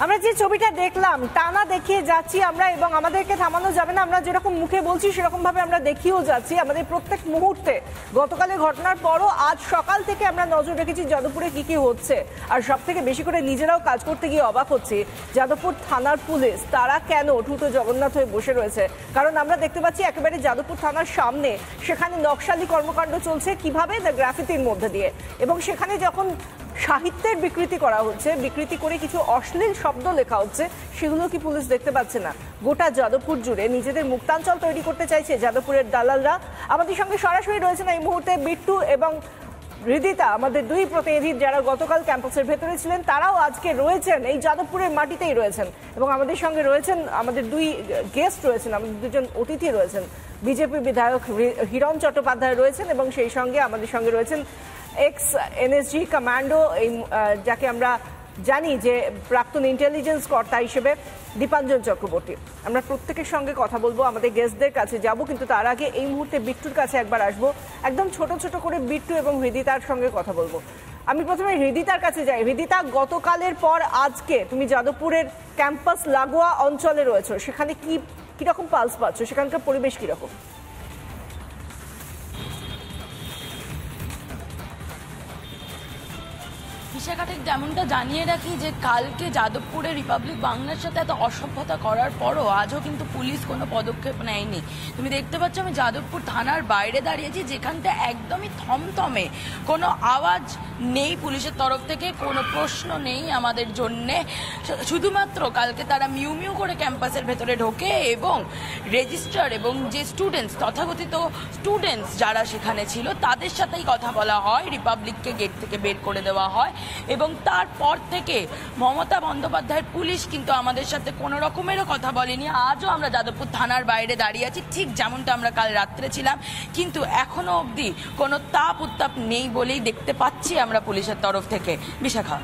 আমরা যে ছবিটা দেখলাম টানা দেখিয়ে যাচ্ছি আমরা, এবং আমাদেরকে থামানো যাবে না। আমরা যেরকম মুখে বলছি সেরকম ভাবে আমরা দেখিয়েও যাচ্ছি আমাদের প্রত্যেক মুহূর্তে। গতকালের ঘটনার পরও আজ সকাল থেকে আমরা নজর রেখেছি যাদবপুরে কি কি হচ্ছে, আর সব থেকে বেশি করে নিজেরাও কাজ করতে গিয়ে অবাক হচ্ছে যাদবপুর থানার পুলিশ। তারা কেন ঠুটো জগন্নাথ হয়ে বসে রয়েছে? কারণ আমরা দেখতে পাচ্ছি একেবারে যাদবপুর থানার সামনে সেখানে নকশালি কর্মকাণ্ড চলছে, কিভাবে দ্য গ্রাফিতির মধ্যে দিয়ে, এবং সেখানে যখন সাহিত্যের বিকৃতি করা হচ্ছে, বিকৃতি করে কিছু অশ্লীল শব্দ লেখা হচ্ছে, সেগুলো কি পুলিশ দেখতে পাচ্ছে না? গোটা যাদবপুর জুড়ে নিজেদের মুক্তাঞ্চল তৈরি করতে চাইছে যাদবপুরের দালালরা। আমাদের সঙ্গে সরাসরি রয়েছেন এই মুহূর্তে বিট্টু এবং হৃদিতা, আমাদের দুই প্রতিনিধি যারা গতকাল ক্যাম্পাসের ভেতরে ছিলেন, তারাও আজকে রয়েছেন এই যাদবপুরের মাটিতেই রয়েছেন। এবং আমাদের সঙ্গে রয়েছেন আমাদের দুই গেস্ট রয়েছেন, আমাদের দুজন অতিথি রয়েছেন। বিজেপি বিধায়ক হিরণ চট্টোপাধ্যায় রয়েছেন এবং সেই সঙ্গে আমাদের সঙ্গে রয়েছেন এক্স এনএসজি কমান্ডো, যাকে আমরা জানি যে প্রাক্তন ইন্টেলিজেন্স কর্তা হিসেবে দীপাঞ্জন চক্রবর্তী। আমরা প্রত্যেকের সঙ্গে কথা বলবো, আমাদের গেস্টদের কাছে যাব, কিন্তু তার আগে এই মুহূর্তে বিট্টুর কাছে একবার আসবো। একদম ছোট ছোট করে বিট্টু এবং হৃদিতার সঙ্গে কথা বলবো। আমি প্রথমে হৃদিতার কাছে যাই। হৃদিতা, গতকালের পর আজকে তুমি যাদবপুরের ক্যাম্পাস লাগোয়া অঞ্চলে রয়েছো, সেখানে কিরকম পালস পাচ্ছ? সেখানকার পরিবেশ কিরকম? বিশাখা, ঠিক যেমনটা জানিয়ে রাখি যে কালকে যাদবপুরে রিপাবলিক বাংলার সাথে এত অসভ্যতা করার পরও আজও কিন্তু পুলিশ কোনো পদক্ষেপ নেয়নি। তুমি দেখতে পাচ্ছ আমি যাদবপুর থানার বাইরে দাঁড়িয়েছি, যেখানটা একদমই থমথমে, কোনো আওয়াজ নেই পুলিশের তরফ থেকে, কোনো প্রশ্ন নেই আমাদের জন্যে। শুধুমাত্র কালকে তারা মিউ মিউ করে ক্যাম্পাসের ভেতরে ঢোকে এবং রেজিস্ট্রার এবং যে স্টুডেন্টস, তথাকথিত স্টুডেন্টস যারা সেখানে ছিল, তাদের সাথেই কথা বলা হয়, রিপাবলিককে গেট থেকে বের করে দেওয়া হয়। এবং তারপর থেকে মমতা বন্দ্যোপাধ্যায়ের পুলিশ কিন্তু আমাদের সাথে কোনো রকমেরও কথা বলেনি। আজও আমরা যাদবপুর থানার বাইরে দাঁড়িয়ে আছি, ঠিক যেমনটা আমরা কাল রাত্রে ছিলাম, কিন্তু এখনো অবধি কোনো তাপ উত্তাপ নেই বলেই দেখতে পাচ্ছি আমরা পুলিশের তরফ থেকে। বিশাখা,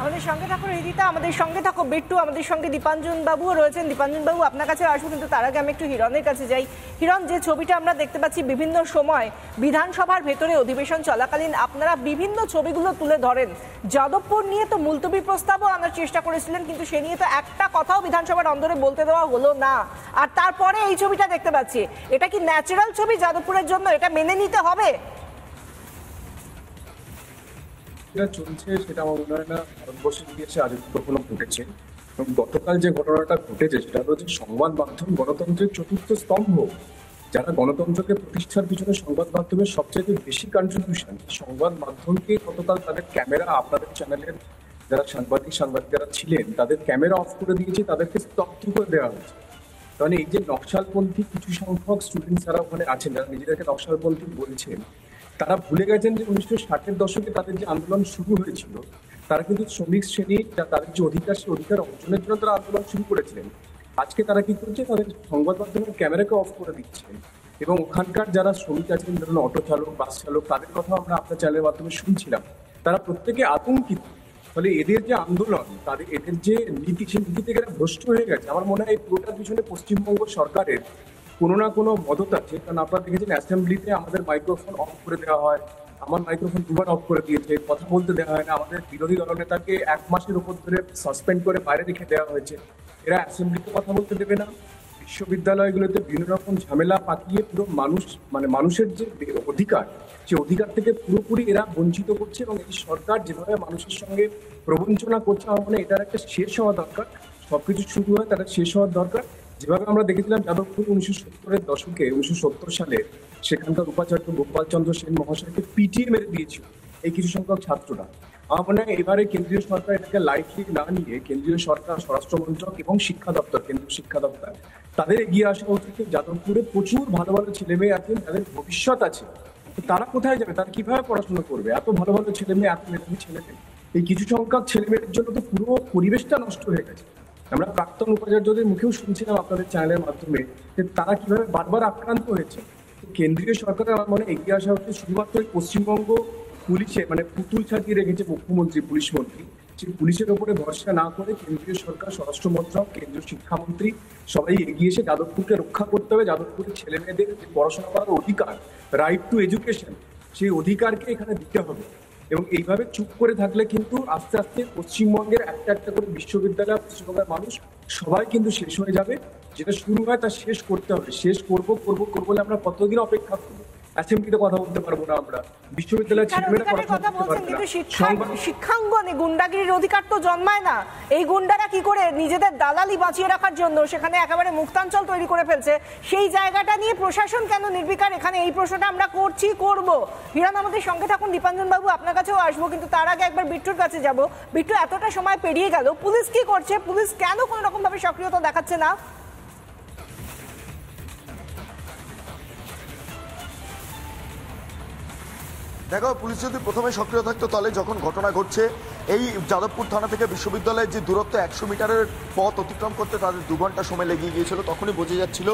আমাদের সঙ্গে থাকো হৃদিতা, আমাদের সঙ্গে থাকো বিট্টু, আমাদের সঙ্গে দীপাঞ্জন বাবুও রয়েছেন। দীপাঞ্জন বাবু, আপনার কাছে আসবো, কিন্তু তার আগে আমি একটু হিরণের কাছে যাই। হিরণ, যে ছবিটা আমরা দেখতে পাচ্ছি বিভিন্ন সময় বিধানসভার ভেতরে অধিবেশন চলাকালীন আপনারা বিভিন্ন ছবিগুলো তুলে ধরেন। যাদবপুর নিয়ে তো মুলতবি প্রস্তাবও আনার চেষ্টা করেছিলেন, কিন্তু সে নিয়ে তো একটা কথাও বিধানসভার অন্দরে বলতে দেওয়া হলো না। আর তারপরে এই ছবিটা দেখতে পাচ্ছি, এটা কি ন্যাচারাল ছবি যাদবপুরের জন্য? এটা মেনে নিতে হবে? চলছে সেটা আমার মনে হয় না ভারতবর্ষের ইতিহাসে আজ কখনো ঘটেছে। এবং গতকাল যে ঘটনাটা ঘটেছে সেটা হচ্ছে সংবাদ মাধ্যম গণতন্ত্রের চতুর্থ স্তম্ভ। যারা গণতন্ত্রকে প্রতিষ্ঠার পিছনে সংবাদ মাধ্যমের সবচেয়ে বেশি কন্ট্রিবিউশন, সংবাদ মাধ্যমকে গতকাল তাদের ক্যামেরা, আপনাদের চ্যানেলের যারা সাংবাদিকেরা ছিলেন তাদের ক্যামেরা অফ করে দিয়েছে, তাদেরকে স্তব্ধ করে দেওয়া হয়েছে। মানে এই যে নকশালপন্থী কিছু সংখ্যক স্টুডেন্টস যারা ওখানে আছেন, যারা নিজেদেরকে নকশালপন্থী বলছেন, তারা ভুলে গেছেন যে 1960-এর দশকে তাদের যে আন্দোলন শুরু হয়েছিল, তারা কিন্তু শ্রমিক শ্রেণী তাদের যে অধিকার, সেই অধিকার অর্জনের জন্য তারা আন্দোলন শুরু করেছিলেন। আজকে তারা কি করছে, তাদের সংবাদ মাধ্যমের ক্যামেরাকে অফ করে দিচ্ছে। এবং ওখানকার যারা শ্রমিক আছেন, ধরুন অটো চালক, বাস চালক, তাদের কথা আমরা আপনার চ্যানেলের মাধ্যমে শুনছিলাম, তারা প্রত্যেকে আতঙ্কিত। ফলে এদের যে আন্দোলন, এদের যে নীতি, সেই নীতি থেকে এরা ভ্রষ্ট হয়ে গেছে। আমার মনে হয় এই পুরোটার পিছনে পশ্চিমবঙ্গ সরকারের কোনো না কোনো মদত আছে। কারণ আপনারা দেখেছেন অ্যাসেম্বলিতে আমাদের মাইক্রোফোন অফ করে দেওয়া হয়, আমার মাইক্রোফোন দুবার অফ করে দিয়েছে, কথা বলতে দেওয়া হয় না, আমাদের বিরোধী দলনেতাকে 1 মাসের উপর ধরে সাসপেন্ড করে বাইরে রেখে দেওয়া হয়েছে। এরা অ্যাসেম্বলিতে কথা বলতে দেবে না, বিশ্ববিদ্যালয়গুলোতে বিভিন্ন রকম ঝামেলা পাকিয়ে পুরো মানুষের যে অধিকার, সে অধিকার থেকে পুরোপুরি এরা বঞ্চিত করছে। এবং এই সরকার যেভাবে মানুষের সঙ্গে প্রবঞ্চনা করছে, আমার মনে হয় এটার একটা শেষ হওয়া দরকার। সবকিছু শুরু হয়, তাদের শেষ হওয়ার দরকার। যেভাবে আমরা দেখেছিলাম যাদবপুর 1970-এর দশকে, 1970 সালে সেখানকার উপাচার্য গোপালচন্দ্র সেন মহাশয়কে পিটিয়ে মেরে দিয়েছিল এই কিছু সংখ্যক ছাত্ররা। আমার মনে হয় এবারে কেন্দ্রীয় সরকার এটাকে লাইটলি না নিয়ে কেন্দ্রীয় সরকার, স্বরাষ্ট্র মন্ত্রক এবং শিক্ষা দপ্তর, কেন্দ্রীয় শিক্ষা দপ্তর, তাদের এগিয়ে আসা উচিত। যাদবপুরে প্রচুর ভালো ভালো ছেলে মেয়ে আছেন, তাদের ভবিষ্যৎ আছে, তারা কোথায় যাবে, তারা কিভাবে পড়াশোনা করবে? এত ভালো ভালো ছেলে মেয়ে, এত মেধাবী ছেলে মেয়ে, এই কিছু সংখ্যক ছেলে মেয়ের জন্য তো পুরো পরিবেশটা নষ্ট হয়ে গেছে। আমরা প্রাক্তন উপাচার্যদের মুখেও শুনছিলাম আপনাদের চ্যানেলের মাধ্যমে যে তারা কিভাবে বারবার আক্রান্ত হয়েছে। কেন্দ্রীয় সরকারের আমার মনে এগিয়ে আসা হচ্ছে। শুধুমাত্র পশ্চিমবঙ্গ পুলিশে পুতুল ছাড়িয়ে রেখেছে মুখ্যমন্ত্রী, পুলিশ মন্ত্রী, সেই পুলিশের ওপরে ভরসা না করে কেন্দ্রীয় সরকার, স্বরাষ্ট্র মন্ত্রক, কেন্দ্রীয় শিক্ষামন্ত্রী সবাই এগিয়ে এসে যাদবপুরকে রক্ষা করতে হবে। যাদবপুরের ছেলে মেয়েদের যে পড়াশোনা করার অধিকার, রাইট টু এডুকেশন, সেই অধিকারকে এখানে দিতে হবে। এবং এইভাবে চুপ করে থাকলে কিন্তু আস্তে আস্তে পশ্চিমবঙ্গের একটা একটা করে বিশ্ববিদ্যালয়, পশ্চিমবঙ্গের মানুষ সবাই কিন্তু শেষ হয়ে যাবে। যেটা শুরু হয় তা শেষ করতে হবে। শেষ করবো বলে আমরা কতদিন অপেক্ষা করবো? অ্যাসেম্বলিতে কথা বলতে পারবো না আমরা, বিশ্ববিদ্যালয়ের ছেলেমেয়েরা কথা বলছেন, কিন্তু সংবাদ শিক্ষাঙ্গনে গুন্ডাগিরির অধিকার তো জন্মায় না। এই গুন্ডারা কি করে নিজেদের দালালি বাঁচিয়ে রাখার জন্য সেখানে একেবারে মুক্তাঞ্চল তৈরি করে ফেলছে, সেই জায়গাটা নিয়ে প্রশাসন কেন নির্বিকার? এখানে এই প্রশ্নটা আমরা করব। হিরান আমাদের সঙ্গে থাকুন। দীপাঞ্জন বাবু, আপনার কাছেও আসবো, কিন্তু তার আগে একবার বিট্টুর কাছে যাব। বিট্টু, এতটা সময় পেরিয়ে গেল, পুলিশ কি করছে? পুলিশ কেন কোনো রকম ভাবে সক্রিয়তা দেখাচ্ছে না? দেখো, পুলিশ যদি প্রথমে সক্রিয় থাকতো তাহলে যখন ঘটনা ঘটছে এই যাদবপুর থানা থেকে বিশ্ববিদ্যালয়ের যে দূরত্ব 100 মিটারের পথ অতিক্রম করতে তাদের 2 ঘন্টা সময় লেগে গিয়েছিল, তখনই বোঝা যাচ্ছিল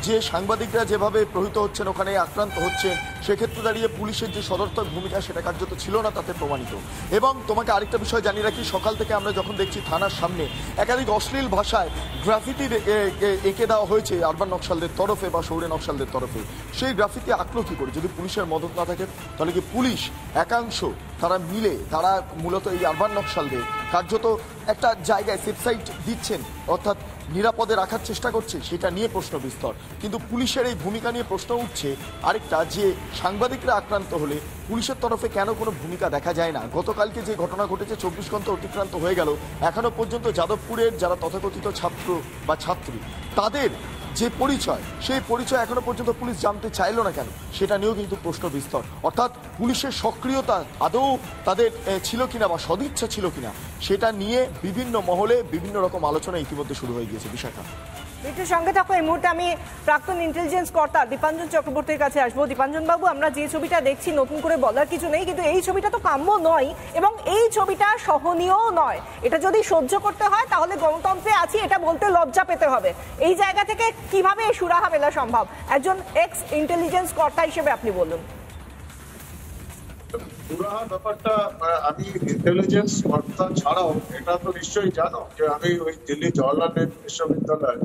যে সাংবাদিকরা যেভাবে প্রহিত হচ্ছেন, ওখানে আক্রান্ত হচ্ছেন, সেক্ষেত্রে দাঁড়িয়ে পুলিশের যে সদর্থক ভূমিকা সেটা কার্যত ছিল না, তাতে প্রমাণিত। এবং তোমাকে আরেকটা বিষয় জানিয়ে রাখি, সকাল থেকে আমরা যখন দেখছি থানার সামনে একাধিক অশ্লীল ভাষায় গ্রাফিতি এঁকে দেওয়া হয়েছে আরবান নকশালদের তরফে বা শহুরে নকশালদের তরফে। সেই গ্রাফিতি আঁকলো কি করে? যদি পুলিশের মদত না থাকে তাহলে কি পুলিশ একাংশ তারা মিলে তারা মূলত এই আরবান নকশালদের কার্যত একটা জায়গায় সেফ সাইট দিচ্ছেন, অর্থাৎ নিরাপদে রাখার চেষ্টা করছে, সেটা নিয়ে প্রশ্ন বিস্তর। কিন্তু পুলিশের এই ভূমিকা নিয়ে প্রশ্ন উঠছে আরেকটা, যে সাংবাদিকরা আক্রান্ত হলে পুলিশের তরফে কেন কোনো ভূমিকা দেখা যায় না? গতকালকে যে ঘটনা ঘটেছে, 24 ঘন্টা অতিক্রান্ত হয়ে গেল, এখনো পর্যন্ত যাদবপুরের যারা তথাকথিত ছাত্র বা ছাত্রী তাদের যে পরিচয়, সেই পরিচয় এখনো পর্যন্ত পুলিশ জানতে চাইলো না কেন, সেটা নিয়েও কিন্তু প্রশ্ন বিস্তর। অর্থাৎ পুলিশের সক্রিয়তা আদৌ তাদের ছিল কিনা বা সদিচ্ছা ছিল কিনা, সেটা নিয়ে বিভিন্ন মহলে বিভিন্ন রকম আলোচনা ইতিমধ্যে শুরু হয়ে গিয়েছে। বিশাখা, একটু সঙ্গে থাকো। এই মুহূর্তে আমি প্রাক্তন ইন্টেলিজেন্স কর্তা দীপাঞ্জন চক্রবর্তীর কাছে আসবো। দীপাঞ্জন বাবু, আমরা যে ছবিটা দেখছি নতুন করে বলার কিছু নেই, কিন্তু এই ছবিটা তো কাম্য নয় এবং এই ছবিটা সহনীয়ও নয়। এটা যদি সহ্য করতে হয় তাহলে গণতন্ত্রে আছি এটা বলতে লজ্জা পেতে হবে। এই জায়গা থেকে কিভাবে সুরাহা মেলা সম্ভব? একজন এক্স ইন্টেলিজেন্স কর্তা হিসেবে আপনি বলুন। ব্যাপারটা, আমি ইন্টেলিজেন্স কর্তা ছাড়াও এটা তো নিশ্চয়ই জানো যে আমি ওই দিল্লি জওয়াহরলাল নেহরু বিশ্ববিদ্যালয়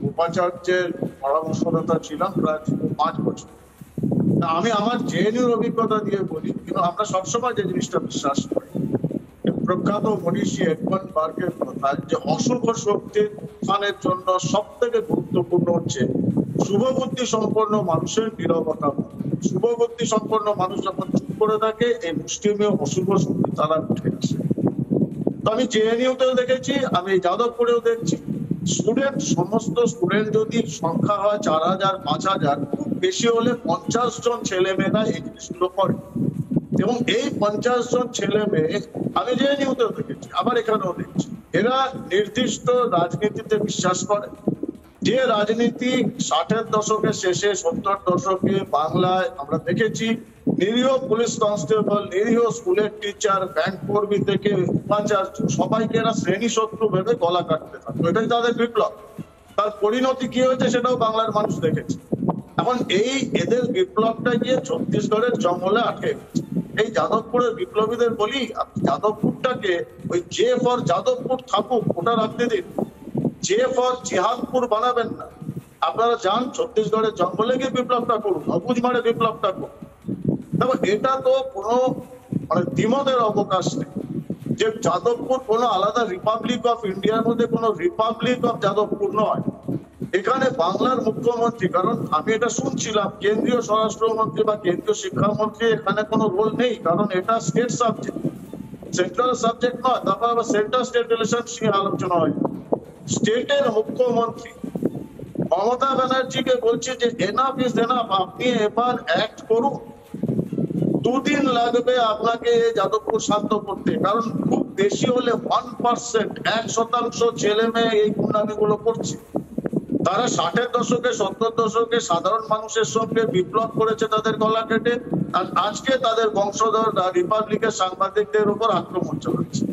উপাচার্যের পরামর্শদাতা ছিলাম প্রায় 5 বছর। আমি আমার জেএনইউর অভিজ্ঞতা দিয়ে বলি, কিন্তু আমরা সবসময় যে জিনিসটা বিশ্বাস করি, প্রখ্যাত মনীষী এডমন্ড বার্গের কথা, যে অশুভ শক্তির উত্থানের জন্য সব থেকে গুরুত্বপূর্ণ হচ্ছে শুভবুদ্ধি সম্পন্ন মানুষের নীরবতা। শুভবুদ্ধি সম্পন্ন মানুষ যখন চুপ করে থাকে, এই মুষ্টিমেয় অশুভ শক্তি তারা উঠে আসে। তো আমি জেএনইউতেও দেখেছি, আমি যাদবপুরেও দেখছি। সমস্ত স্টুডেন্ট যদি সংখ্যা হয় 4000 5000, খুব বেশি হলে 50 জন ছেলে মেয়েরা এই জিনিসগুলো করে। এবং এই 50 জন ছেলে মেয়ে আমি জেএনইউতেও দেখেছি, আবার এখানেও দেখছি, এরা নির্দিষ্ট রাজনীতিতে বিশ্বাস করে। যে রাজনীতি 60-এর দশকের শেষে 70-এর দশকে বাংলায় আমরা দেখেছি, নিরীহ পুলিশ কনস্টেবল, নিরীহ স্কুলের টিচার, ব্যাংক কর্মী থেকে উপাচার্য সবাইকে এরা শ্রেণী শত্রু ভেবে গলা কাটতে থাকতো। এটাই তাদের বিপ্লব। তার পরিণতি কি হয়েছে সেটাও বাংলার মানুষ দেখেছে। এখন এই এদের বিপ্লবটা গিয়ে ছত্তিশগড়ের জঙ্গলে আটকে গেছে। এই যাদবপুরের বিপ্লবীদের বলি, যাদবপুরটাকে ওই জে ফর যাদবপুর থাকুক, ওটা রাখতে দিন। জে ফর জিহাদপুর বানাবেন না। আপনারা যান ছত্তিশগড়ের জঙ্গলে গিয়ে বিপ্লবটা করুন, অবুঝমারে বিপ্লবটা করুন। তবে এটা তো কোনো দ্বিমতের অবকাশ নেই যে যাদবপুর কোনো আলাদা রিপাবলিক অফ ইন্ডিয়ার মধ্যে কোনো রিপাবলিক অফ যাদবপুর নয়। এখানে বাংলার মুখ্যমন্ত্রী, কারণ আমি এটা শুনছিলাম কেন্দ্রীয় স্বরাষ্ট্রমন্ত্রী বা কেন্দ্রীয় শিক্ষামন্ত্রী এখানে কোনো রোল নেই, কারণ এটা স্টেট সাবজেক্ট, সেন্ট্রাল সাবজেক্ট নয়। তারপর আবার সেন্ট্রাল স্টেট রিলেশন নিয়ে আলোচনা হয়। স্টেটের মুখ্যমন্ত্রী মমতা ব্যানার্জিকে বলছে যে এনাফ ইজ এনাফ, আপনি এবার অ্যাক্ট করুন। 2 দিন লাগবে আপনাকে যাদবপুর শান্ত করতে, কারণ খুব বেশি হলে 1%, 1% ছেলে মেয়ে এই গুন্ডামিগুলো করছে। তারা 60-এর দশকে 70-এর দশকে সাধারণ মানুষের সঙ্গে বিপ্লব করেছে তাদের গলা কেটে, আর আজকে তাদের বংশধর রিপাবলিকের সাংবাদিকদের উপর আক্রমণ চালাচ্ছে।